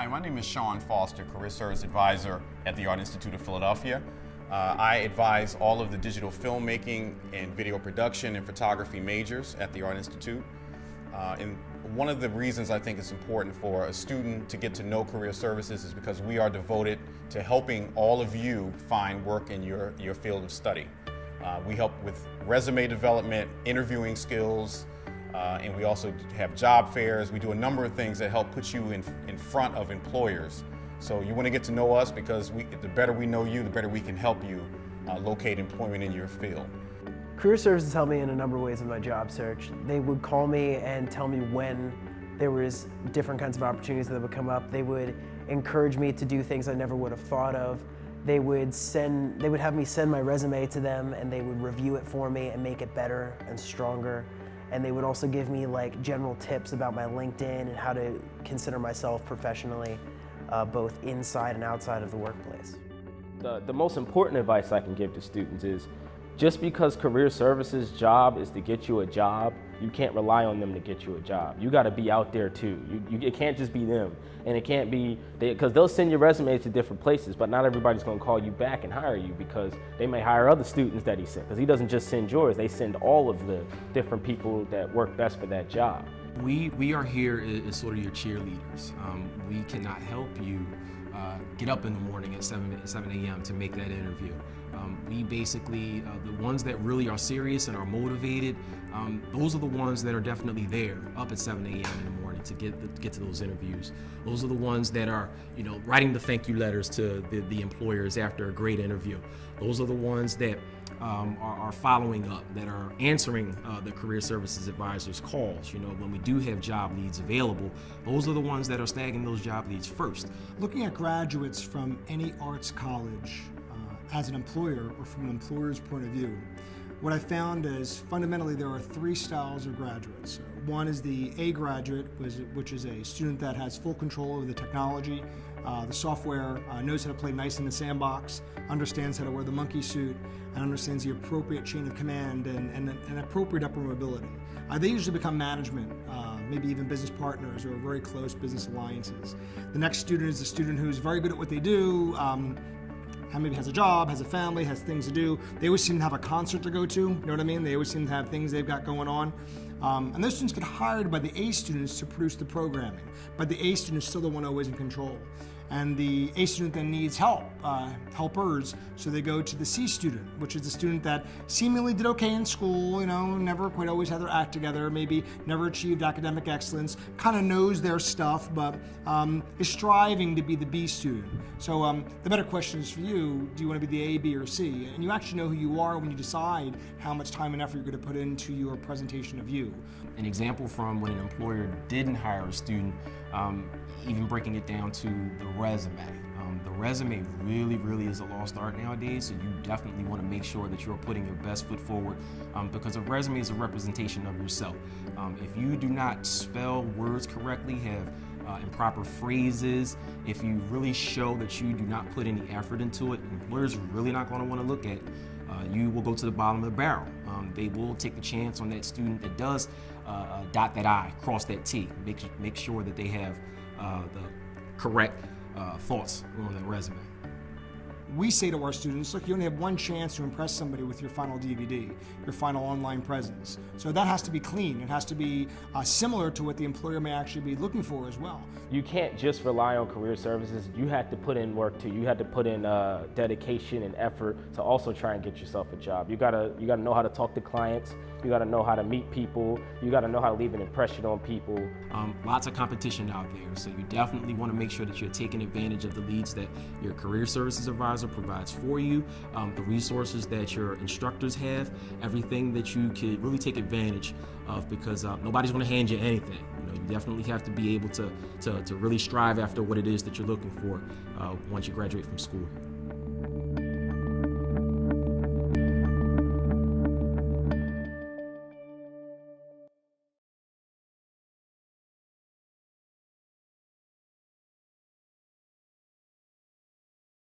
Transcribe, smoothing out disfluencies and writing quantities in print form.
Hi, my name is Sean Foster, Career Service Advisor at the Art Institute of Philadelphia. I advise all of the digital filmmaking and video production and photography majors at the Art Institute. And one of the reasons I think it's important for a student to get to know Career Services is because we are devoted to helping all of you find work in your field of study. We help with resume development, interviewing skills, and we also have job fairs. We do a number of things that help put you in front of employers. So you want to get to know us because the better we know you, the better we can help you locate employment in your field. Career Services helped me in a number of ways in my job search. They would call me and tell me when there was different kinds of opportunities that would come up. They would encourage me to do things I never would have thought of. They would have me send my resume to them, and they would review it for me and make it better and stronger. And they would also give me like general tips about my LinkedIn and how to consider myself professionally, both inside and outside of the workplace. The most important advice I can give to students is, just because Career Services' job is to get you a job, you can't rely on them to get you a job. You got to be out there too. It can't just be them, and it can't be, because they'll send your resume to different places, but not everybody's going to call you back and hire you, because they may hire other students that he sent, because he doesn't just send yours, they send all of the different people that work best for that job. We are here as sort of your cheerleaders. We cannot help you get up in the morning at 7 a.m. to make that interview. We basically, the ones that really are serious and are motivated, those are the ones that are definitely there up at 7 a.m. in the morning to get to those interviews. Those are the ones that are, writing the thank you letters to the employers after a great interview. Those are the ones that are following up, that are answering the Career Services Advisors' calls. When we do have job leads available, those are the ones that are snagging those job leads first. Looking at graduates from any arts college as an employer or from an employer's point of view, what I found is fundamentally there are three styles of graduates. One is the A graduate, which is a student that has full control over the technology, the software, knows how to play nice in the sandbox, understands how to wear the monkey suit, and understands the appropriate chain of command and appropriate upper mobility. They usually become management, maybe even business partners or very close business alliances. The next student is a student who's very good at what they do, maybe has a job, has a family, has things to do. They always seem to have a concert to go to, you know what I mean? They always seem to have things they've got going on. And those students get hired by the A students to produce the programming, but the A student is still the one always in control. And the A student then needs help, helpers, so they go to the C student, which is the student that seemingly did okay in school, never quite always had their act together, maybe never achieved academic excellence, kind of knows their stuff, but is striving to be the B student. So the better question is for you, do you want to be the A, B, or C? And you actually know who you are when you decide how much time and effort you're going to put into your presentation of you. An example from when an employer didn't hire a student, even breaking it down to the resume. The resume really is a lost art nowadays, so you definitely want to make sure that you're putting your best foot forward, because a resume is a representation of yourself. If you do not spell words correctly, have improper phrases, if you really show that you do not put any effort into it, employers are really not going to want to look at it. You will go to the bottom of the barrel. They will take the chance on that student that does dot that I, cross that T, make sure that they have the correct thoughts on that resume. We say to our students, look, you only have one chance to impress somebody with your final DVD, your final online presence. So that has to be clean. It has to be similar to what the employer may actually be looking for as well. You can't just rely on Career Services. You have to put in work too. You have to put in dedication and effort to also try and get yourself a job. You gotta know how to talk to clients. You gotta know how to meet people. You gotta know how to leave an impression on people. Lots of competition out there, so you definitely want to make sure that you're taking advantage of the leads that your Career Services Advisor provides for you, the resources that your instructors have, everything that you could really take advantage of, because nobody's going to hand you anything. You definitely have to be able to really strive after what it is that you're looking for once you graduate from school.